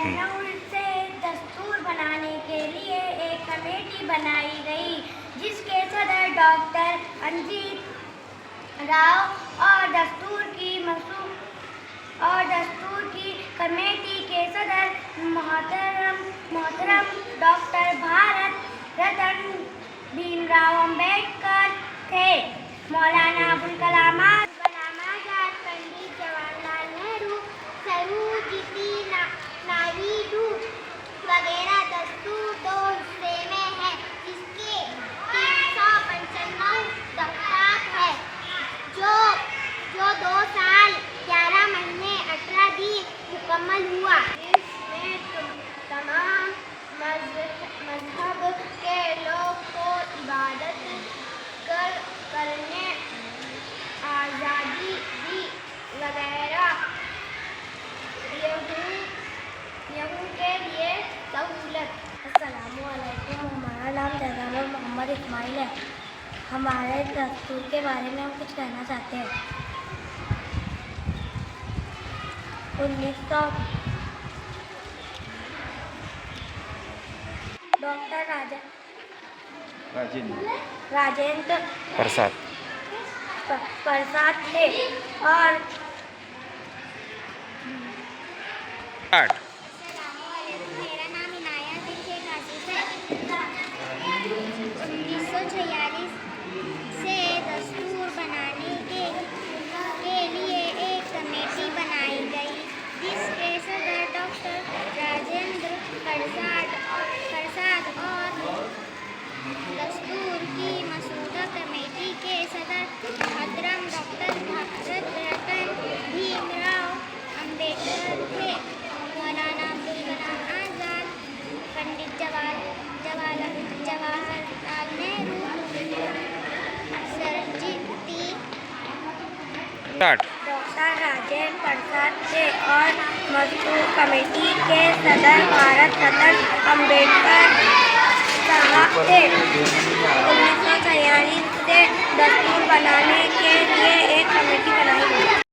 लखनऊ से दस्तूर बनाने के लिए एक कमेटी बनाई गई, जिसके सदर डॉक्टर अंजीत राव और दस्तूर की कमेटी के सदर मोहतरम डॉक्टर भारत रत्न भीमराव अम्बेडकर थे। मौलाना अबुल कलाम आजाद, पंडित जवाहरलाल नेहरू, सरोजिनी नायडू वगैरह। दस्तूर दो हिस्से में है, जिसके 395 दफ्तर है, जो 2 साल 11 महीने 18 दिन मुकम्मल हुआ। इसमें तमाम मजहब के लोग को इबादत करने आज़ादी दी वगैरह। यहूं के लिए सहूलत। अस्सलामुअलैकुम। हमारा नाम जैजाना मोहम्मद इस्माइल है। हमारे दस्तूर के बारे में हम कुछ कहना चाहते हैं। 1900 डॉक्टर राजेंद्र प्रसाद थे और मेरा नाम इनाया शेख आसिफ है। 1946 से दस्तूर बनाने के लिए एक कमेटी बनाई गई, जिसके सदर डॉक्टर राजेंद्र प्रसाद और दस्तूर की मसौदा कमेटी के सदर मोहतरम डॉक्टर भारत रत्न भीमराव अम्बेडकर थे। मौलाना अबुल कलाम आजाद, पंडित जवाहरलाल नेहरू, सरोजिनी डॉक्टर राजेंद्र प्रसाद थे और मजदूर कमेटी के सदर भारत रत्न अम्बेडकर साहब थे। 1946 से दस्तूर बनाने के लिए एक कमेटी बनाई गई।